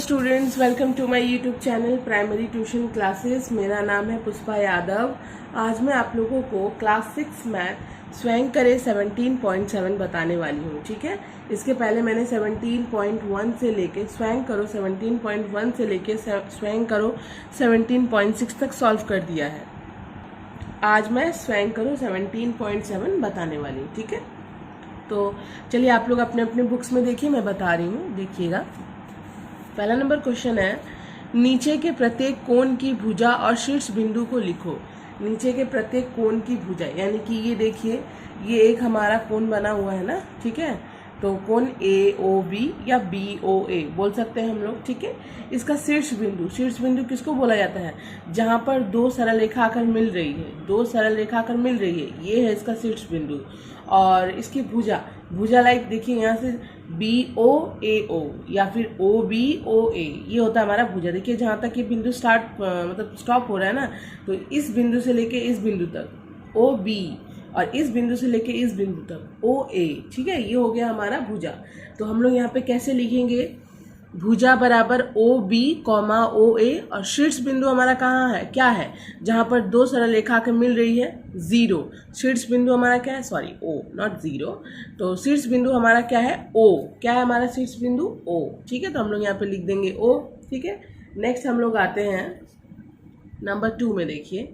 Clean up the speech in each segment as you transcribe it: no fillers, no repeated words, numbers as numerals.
Students, welcome to my YouTube channel primary tuition classes. मेरा नाम है पुष्पा यादव। आज मैं आप लोगों को क्लास 6 मैथ स्वयं करे 17.7 बताने वाली हूँ। ठीक है, इसके पहले मैंने 17.1 से लेके स्वयं करो 17.1 से लेके स्वयं करो 17.6 तक सॉल्व कर दिया है। आज मैं स्वयं करो 17.7 बताने वाली हूँ। ठीक है, तो चलिए आप लोग अपने अपने बुक्स में देखिए, मैं बता रही हूँ, देखिएगा। पहला नंबर क्वेश्चन है, नीचे के प्रत्येक कोण की भुजा और शीर्ष बिंदु को लिखो। नीचे के प्रत्येक कोण की भुजा यानी कि ये देखिए, ये एक हमारा कोण बना हुआ है ना। ठीक है, तो कोण AOB या BOA बोल सकते हैं हम लोग। ठीक है, इसका शीर्ष बिंदु किसको बोला जाता है? जहाँ पर दो सरल रेखा आकर मिल रही है, दो सरल रेखा आकर मिल रही है, ये है इसका शीर्ष बिंदु। और इसकी भुजा लाइक देखिए, यहाँ से BOAO या फिर OBOA, ये होता है हमारा भुजा। देखिए जहाँ तक ये बिंदु मतलब स्टॉप हो रहा है ना, तो इस बिंदु से लेके इस बिंदु तक OB, और इस बिंदु से लेके इस बिंदु तक OA। ठीक है, ये हो गया हमारा भुजा। तो हम लोग यहाँ पे कैसे लिखेंगे? भुजा बराबर OB, OA, और शीर्ष बिंदु हमारा कहाँ है, क्या है? जहाँ पर दो सरल रेखा के मिल रही है, 0। शीर्ष बिंदु हमारा क्या है? Sorry, O not 0। तो शीर्ष बिंदु हमारा क्या है? O। क्या है हमारा शीर्ष बिंदु? O। ठीक है, तो हम लोग यहाँ पे लिख देंगे O। ठीक है, नेक्स्ट हम लोग आते हैं नंबर 2 में। देखिए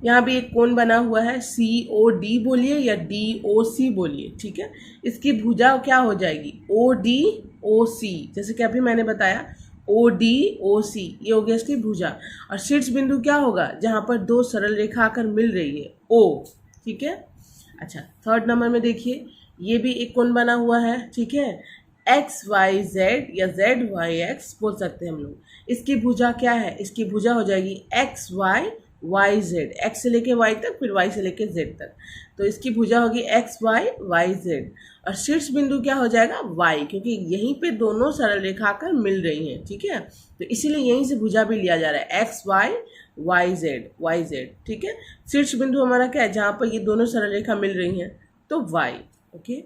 यहाँ भी एक कोण बना हुआ है, COD बोलिए या DOC बोलिए। ठीक है, इसकी भुजा क्या हो जाएगी? ODOC, जैसे कि अभी मैंने बताया ODOC, ये हो गया इसकी भुजा। और शीर्ष बिंदु क्या होगा? जहाँ पर दो सरल रेखा आकर मिल रही है, O। ठीक है, अच्छा, थर्ड नंबर में देखिए, ये भी एक कोण बना हुआ है। ठीक है, XYZ या ZYX बोल सकते हैं हम लोग। इसकी भुजा क्या है? इसकी भुजा हो जाएगी XYYZ, X से लेके Y तक, फिर Y से लेके Z तक। तो इसकी भुजा होगी XYYZ। और शीर्ष बिंदु क्या हो जाएगा? Y, क्योंकि यहीं पे दोनों सरल रेखा आकर मिल रही हैं। ठीक है, तो इसीलिए यहीं से भुजा भी लिया जा रहा है, XYYZ। ठीक है, शीर्ष बिंदु हमारा क्या है? जहाँ पर ये दोनों सरल रेखा मिल रही हैं, तो Y। ओके,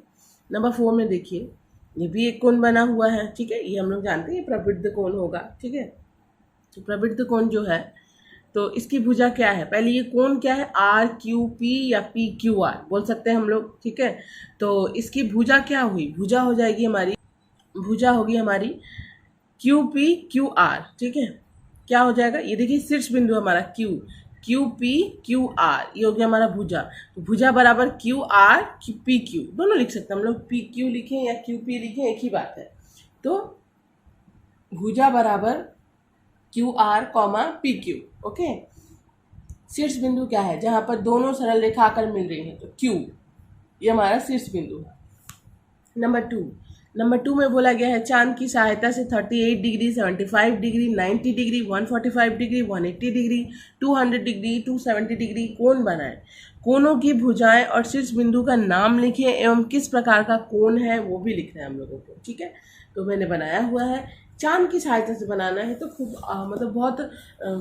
नंबर 4 में देखिए, ये भी एक कोण बना हुआ है। ठीक है, ये हम लोग जानते हैं, ये प्रवृत्त कोण होगा। ठीक है, तो प्रवृत्त कोण जो है, तो इसकी भुजा क्या है? पहले ये कोण क्या है? RQP या PQR बोल सकते हैं हम लोग। ठीक है, तो इसकी भुजा क्या हुई? भुजा हो जाएगी हमारी, भुजा होगी हमारी QPQR। ठीक है, क्या हो जाएगा? ये देखिए शीर्ष बिंदु हमारा QPQR, ये हो गया हमारा भुजा। तो भुजा बराबर QRPQ, दोनों लिख सकते हैं हम लोग, PQ लिखें या QP लिखें, एक ही बात है। तो भुजा बराबर QR, PQ। ओके, शीर्ष बिंदु क्या है? जहां पर दोनों सरल रेखा आकर मिल रही है, तो Q, ये हमारा शीर्ष बिंदु है। नंबर टू में बोला गया है, चांद की सहायता से 38 degree, 75 degree, 90 degree, 145 degree, 180 degree, 200 degree, 270 degree कोण बनाए। कोणों की भुजाएं और शीर्ष बिंदु का नाम लिखिए एवं किस प्रकार का कोण है वो भी लिखना है हम लोगों को। ठीक है, तो मैंने बनाया हुआ है। चांद की सहायता से बनाना है, तो खूब मतलब बहुत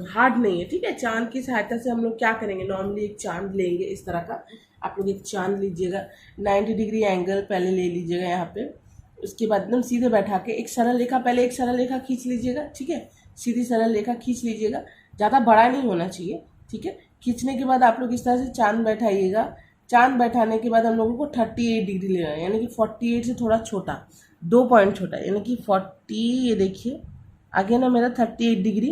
हार्ड नहीं है। ठीक है, चांद की सहायता से हम लोग क्या करेंगे? नॉर्मली एक चांद लेंगे इस तरह का, आप लोग एक चांद लीजिएगा, 90 डिग्री एंगल पहले ले लीजिएगा यहाँ पे। उसके बाद एकदम सीधे बैठा के एक सरल रेखा, पहले एक सरल रेखा खींच लीजिएगा। ठीक है, सीधी सरल रेखा खींच लीजिएगा, ज़्यादा बड़ा नहीं होना चाहिए। ठीक है, खींचने के बाद आप लोग इस तरह से चांद बैठाइएगा। चांद बैठाने के बाद हम लोगों को 38 डिग्री लेना है, यानी कि 48 से थोड़ा छोटा, 2 पॉइंट छोटा, यानी कि 40, ये देखिए आगे ना मेरा 38 डिग्री।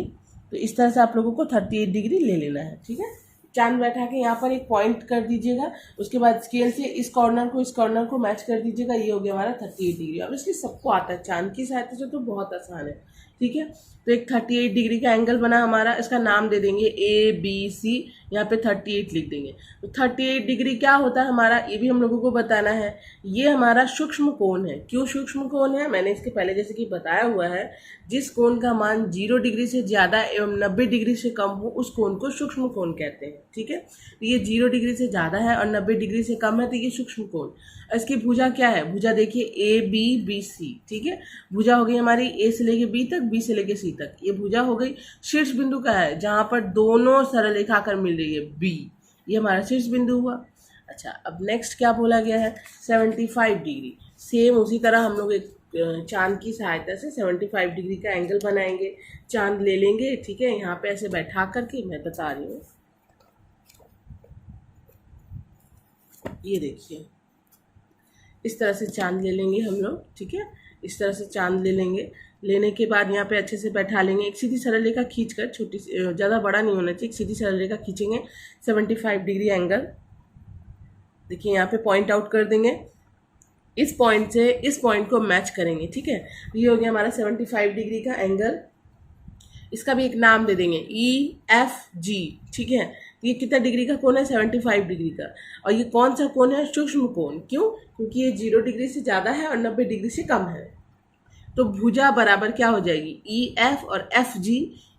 तो इस तरह से आप लोगों को 38 डिग्री ले लेना है। ठीक है, चांद बैठा के यहाँ पर एक पॉइंट कर दीजिएगा। उसके बाद स्केल से इस कॉर्नर को मैच कर दीजिएगा। ये हो गया हमारा 38 डिग्री। अब इसलिए सबको आता है, चांद की सहायता से तो बहुत आसान है। ठीक है, तो एक 38 डिग्री का एंगल बना हमारा, इसका नाम दे देंगे ABC, यहाँ पे 38 लिख देंगे। तो 38 डिग्री क्या होता है हमारा, ये भी हम लोगों को बताना है। ये हमारा सूक्ष्म कोण है। क्यों सूक्ष्म कोण है? मैंने इसके पहले जैसे कि बताया हुआ है, जिस कोण का मान 0 डिग्री से ज़्यादा एवं 90 डिग्री से कम हो, उस कोण को सूक्ष्म कोण कहते हैं। ठीक है, तो ये 0 डिग्री से ज़्यादा है और 90 डिग्री से कम है, तो ये सूक्ष्म कोण। इसकी भुजा क्या है? भुजा देखिए ABBC। ठीक है, भुजा हो गई हमारी A से लेके B तक, B से लेके C तक, ये भुजा हो गई। शीर्ष बिंदु का है जहां पर दोनों सरल रेखा आकर मिल रही है, B, ये हमारा शीर्ष बिंदु हुआ। अच्छा, अब नेक्स्ट क्या बोला गया है? 75 डिग्री। सेम उसी तरह हम लोग एक चांद की सहायता से 75 डिग्री का एंगल बनाएंगे। चांद ले लेंगे, ठीक है, यहाँ पे ऐसे बैठा करके मैं बता रही हूँ। ये देखिए, इस तरह से चांद ले लेंगे हम लोग, ठीक है, इस तरह से चांद ले लेंगे। लेने के बाद यहाँ पे अच्छे से बैठा लेंगे। एक सीधी सरल रेखा खींचकर, छोटी ज़्यादा बड़ा नहीं होना चाहिए, एक सीधी सरल रेखा खींचेंगे 75 डिग्री एंगल। देखिए यहाँ पे पॉइंट आउट कर देंगे, इस पॉइंट से इस पॉइंट को मैच करेंगे, ठीक है। ये हो गया हमारा 75 डिग्री का एंगल। इसका भी एक नाम दे देंगे EFG, ठीक है। ये कितना डिग्री का कोण है? 75 डिग्री का। और ये कौन सा कोण है? सूक्ष्म कोण। क्यों? क्योंकि ये 0 डिग्री से ज़्यादा है और 90 डिग्री से कम है। तो भुजा बराबर क्या हो जाएगी? EF और FG,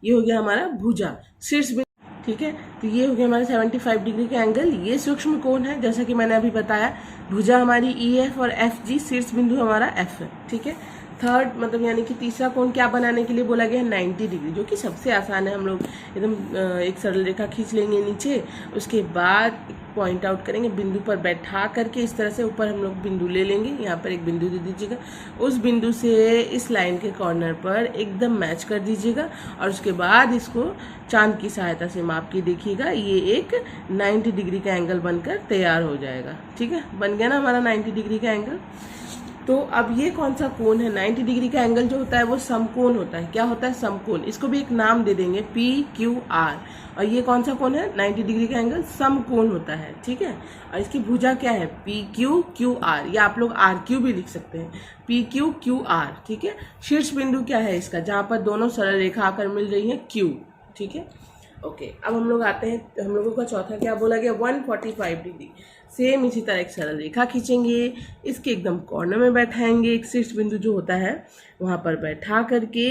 ये हो गया हमारा भुजा, शीर्ष बिंदु, ठीक है। तो ये हो गया हमारा 75 डिग्री का एंगल। ये सूक्ष्म कोण है, जैसा कि मैंने अभी बताया। भुजा हमारी EF और FG, शीर्ष बिंदु हमारा F है, ठीक है। थर्ड मतलब यानी कि तीसरा कोण क्या बनाने के लिए बोला गया है? 90 डिग्री, जो कि सबसे आसान है। हम लोग एकदम एक सरल रेखा खींच लेंगे नीचे, उसके बाद पॉइंट आउट करेंगे, बिंदु पर बैठा करके इस तरह से ऊपर हम लोग बिंदु ले लेंगे। यहाँ पर एक बिंदु दे दीजिएगा, उस बिंदु से इस लाइन के कॉर्नर पर एकदम मैच कर दीजिएगा और उसके बाद इसको चांद की सहायता से माप के देखिएगा। ये एक 90 डिग्री का एंगल बनकर तैयार हो जाएगा, ठीक है। बन गया ना हमारा 90 डिग्री का एंगल। तो अब ये कौन सा कोण है? 90 डिग्री का एंगल जो होता है वो समकोण होता है। क्या होता है? समकोण। इसको भी एक नाम दे देंगे PQR। और ये कौन सा कोण है? 90 डिग्री का एंगल समकोण होता है, ठीक है। और इसकी भुजा क्या है? PQQR, या आप लोग RQ भी लिख सकते हैं, PQQR, ठीक है। शीर्ष बिंदु क्या है इसका? जहाँ पर दोनों सरल रेखा आकर मिल रही है, Q, ठीक है। ओके, अब हम लोग आते हैं, हम लोगों का चौथा क्या बोला गया? 145 डिग्री। सेम इसी तरह एक सरल रेखा खींचेंगे, इसके एकदम कॉर्नर में बैठाएंगे, एक शीर्ष बिंदु जो होता है वहाँ पर बैठा करके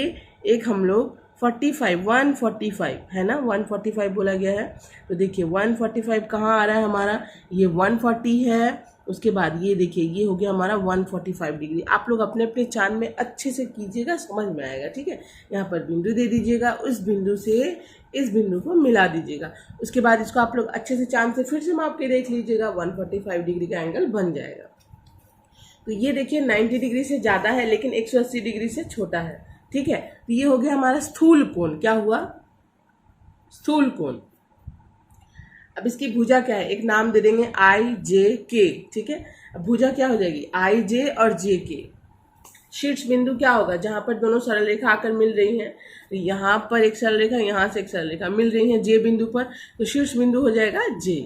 एक हम लोग 145 है ना, 145 बोला गया है। तो देखिए 145 कहाँ आ रहा है हमारा? ये 140 है। उसके बाद ये देखिए, ये हो गया हमारा 145 डिग्री। आप लोग अपने अपने चांद में अच्छे से कीजिएगा, समझ में आएगा, ठीक है। यहाँ पर बिंदु दे दीजिएगा, उस बिंदु से इस बिंदु को मिला दीजिएगा। उसके बाद इसको आप लोग अच्छे से चांद से फिर से माप के देख लीजिएगा, 145 डिग्री का एंगल बन जाएगा। तो ये देखिए 90 डिग्री से ज़्यादा है लेकिन 180 डिग्री से छोटा है, ठीक है। तो ये हो गया हमारा स्थूल कोण। क्या हुआ? स्थूल कोण। अब इसकी भुजा क्या है? एक नाम दे देंगे IJK, ठीक है। अब भुजा क्या हो जाएगी? IJ और JK। शीर्ष बिंदु क्या होगा? जहां पर दोनों सरल रेखा आकर मिल रही हैं, यहाँ पर एक सरल रेखा, यहाँ से एक सरल रेखा मिल रही है J बिंदु पर, तो शीर्ष बिंदु हो जाएगा J।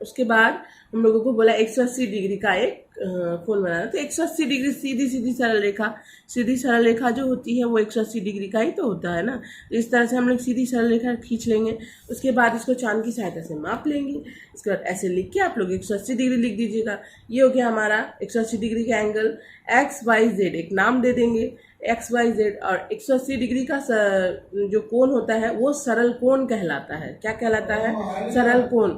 उसके बाद हम लोगों को बोला 180 डिग्री का एक कोण बनाना। तो 180 डिग्री सीधी सीधी सरल रेखा जो होती है वो 180 डिग्री का ही तो होता है ना। तो इस तरह से हम लोग सीधी सरल रेखा खींच लेंगे। उसके बाद इसको चांद की सहायता से माप लेंगे। इसके बाद ऐसे लिख के आप लोग 180 डिग्री लिख दीजिएगा। ये हो गया हमारा 180 डिग्री का एंगल। XYZ एक नाम दे देंगे, XYZ। और 180 डिग्री का जो कोण होता है वो सरल कोण कहलाता है। क्या कहलाता है? सरल कोण,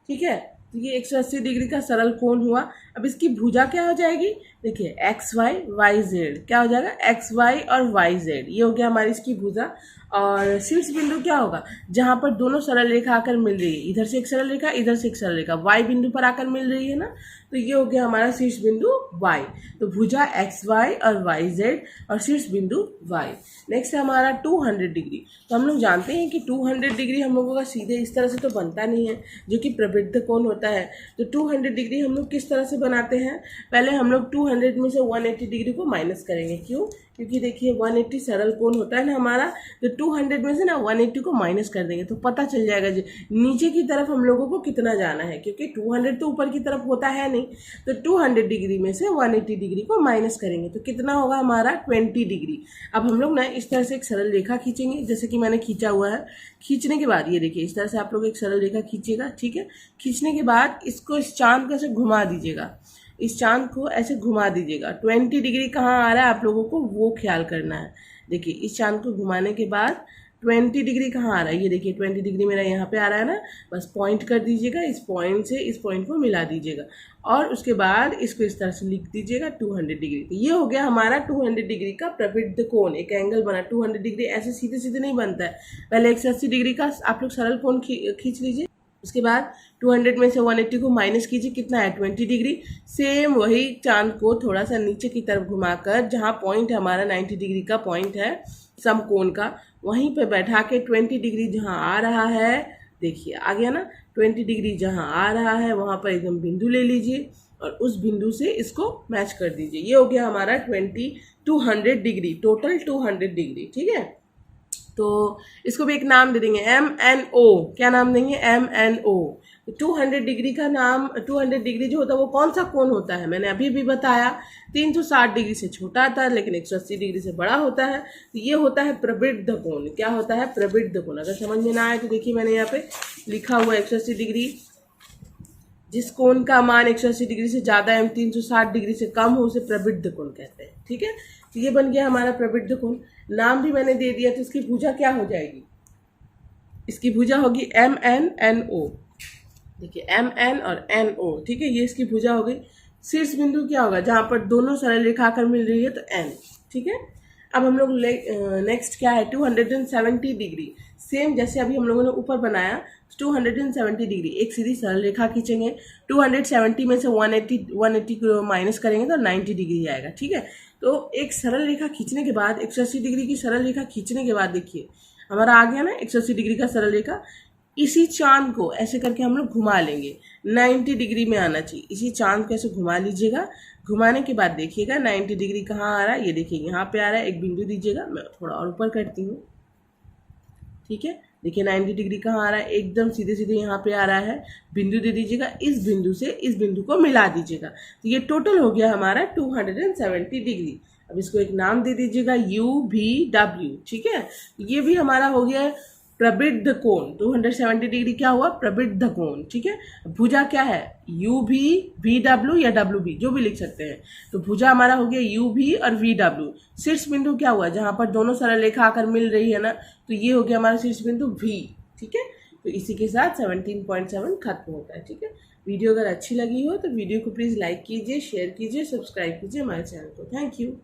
ठीक है। तो ये 180 डिग्री का सरल कोण हुआ। अब इसकी भुजा क्या हो जाएगी? देखिए XY YZ, क्या हो जाएगा? XY और YZ, ये हो गया हमारी इसकी भुजा। और शीर्ष बिंदु क्या होगा? जहां पर दोनों सरल रेखा आकर मिल रही है, इधर से एक सरल रेखा, इधर से एक सरल रेखा, Y बिंदु पर आकर मिल रही है ना, तो ये हो गया हमारा शीर्ष बिंदु Y। तो भुजा XY और YZ और शीर्ष बिंदु Y। नेक्स्ट है हमारा 200 डिग्री। तो हम लोग जानते हैं कि 200 डिग्री हम लोगों का सीधे इस तरह से तो बनता नहीं है, जो कि प्रवृत्त कोण होता है। तो 200 डिग्री हम लोग किस तरह से बनाते हैं? पहले हम लोग 200 में से 180 डिग्री को माइनस करेंगे। क्यों? क्योंकि देखिए 180 सरल कोण होता है ना हमारा, तो 200 में से ना 180 को माइनस कर देंगे तो पता चल जाएगा जी नीचे की तरफ हम लोगों को कितना जाना है, क्योंकि 200 तो ऊपर की तरफ होता है नहीं। तो 200 डिग्री में से 180 डिग्री को माइनस करेंगे तो कितना होगा हमारा? 20 डिग्री। अब हम लोग ना इस तरह से एक सरल रेखा खींचेंगे, जैसे कि मैंने खींचा हुआ है। खींचने के बाद ये देखिए इस तरह से आप लोग एक सरल रेखा खींचिएगा, ठीक है। खींचने के बाद इसको इस चांद को ऐसे घुमा दीजिएगा, इस चांद को ऐसे घुमा दीजिएगा। 20 डिग्री कहाँ आ रहा है आप लोगों को वो ख्याल करना है। देखिए इस चांद को घुमाने के बाद 20 डिग्री कहाँ आ रहा है? ये देखिए 20 डिग्री मेरा यहाँ पे आ रहा है ना, बस पॉइंट कर दीजिएगा, इस पॉइंट से इस पॉइंट को मिला दीजिएगा और उसके बाद इसको इस तरह से लिख दीजिएगा 200 डिग्री। तो ये हो गया हमारा 200 डिग्री का प्रवृत्त कोण, एक एंगल बना। 200 डिग्री ऐसे सीधे सीधे नहीं बनता है, पहले 180 डिग्री का आप लोग सरल कोण खींच लीजिए, उसके बाद 200 में से 180 को माइनस कीजिए, कितना है 20 डिग्री। सेम वही चांद को थोड़ा सा नीचे की तरफ घुमाकर जहाँ पॉइंट हमारा 90 डिग्री का पॉइंट है समकोण का, वहीं पे बैठा के 20 डिग्री जहाँ आ रहा है, देखिए आ गया ना, 20 डिग्री जहाँ आ रहा है वहाँ पर एकदम बिंदु ले लीजिए और उस बिंदु से इसको मैच कर दीजिए। ये हो गया हमारा 200 डिग्री, टोटल 200 डिग्री, ठीक है। तो इसको भी एक नाम दे देंगे MNO। क्या नाम देंगे? MNO। 200 डिग्री का नाम, 200 डिग्री जो होता है वो कौन सा कोण होता है? मैंने अभी भी बताया 360 डिग्री से छोटा आता है लेकिन 180 डिग्री से बड़ा होता है। तो ये होता है प्रवृद्ध कोण। क्या होता है? प्रवृद्ध कोण। अगर समझ में ना आए तो देखिए मैंने यहाँ पे लिखा हुआ 180 डिग्री। जिस कोण का मान 180 डिग्री से ज़्यादा है, 360 डिग्री से कम हो, उसे प्रवृद्ध कोण कहते हैं, ठीक है। तो ये बन गया हमारा प्रवृद्ध कोण। नाम भी मैंने दे दिया, तो इसकी भुजा क्या हो जाएगी? इसकी भुजा होगी MNNO। देखिए MN और NO, ठीक है, ये इसकी भुजा हो गई। शीर्ष बिंदु क्या होगा? जहाँ पर दोनों सरल रेखा आकर मिल रही है, तो N, ठीक है। अब हम लोग नेक्स्ट क्या है? 270 डिग्री। सेम जैसे अभी हम लोगों ने ऊपर बनाया, 270 डिग्री एक सीधी सरल रेखा खींचेंगे। 270 में से 180 को माइनस करेंगे तो 90 डिग्री आएगा, ठीक है। तो एक सरल रेखा खींचने के बाद, 180 डिग्री की सरल रेखा खींचने के बाद देखिए हमारा आ गया ना 180 डिग्री का सरल रेखा। इसी चांद को ऐसे करके हम लोग घुमा लेंगे, 90 डिग्री में आना चाहिए। इसी चांद को ऐसे घुमा लीजिएगा। घुमाने के बाद देखिएगा 90 डिग्री कहाँ आ रहा है, ये देखिए यहाँ पे आ रहा है। एक बिंदु दीजिएगा, मैं थोड़ा और ऊपर करती हूँ, ठीक है। देखिए 90 डिग्री कहाँ आ रहा है, एकदम सीधे सीधे यहाँ पे आ रहा है। बिंदु दे दीजिएगा, इस बिंदु से इस बिंदु को मिला दीजिएगा। तो ये टोटल हो गया हमारा 270 डिग्री। अब इसको एक नाम दे दीजिएगा UVW, ठीक है। ये भी हमारा हो गया प्रवृद्ध कोण। 270 डिग्री क्या हुआ? प्रवृद्ध कोण, ठीक है। भुजा क्या है? UV, VW या WB, जो भी लिख सकते हैं। तो भुजा हमारा हो गया UV और VW। शीर्ष बिंदु क्या हुआ? जहां पर दोनों सरल रेखा आकर मिल रही है ना, तो ये हो गया हमारा शीर्ष बिंदु V, ठीक है। तो इसी के साथ 17.7 खत्म होता है, ठीक है। वीडियो अगर अच्छी लगी हो तो वीडियो को प्लीज़ लाइक कीजिए, शेयर कीजिए, सब्सक्राइब कीजिए हमारे चैनल को। Thank you.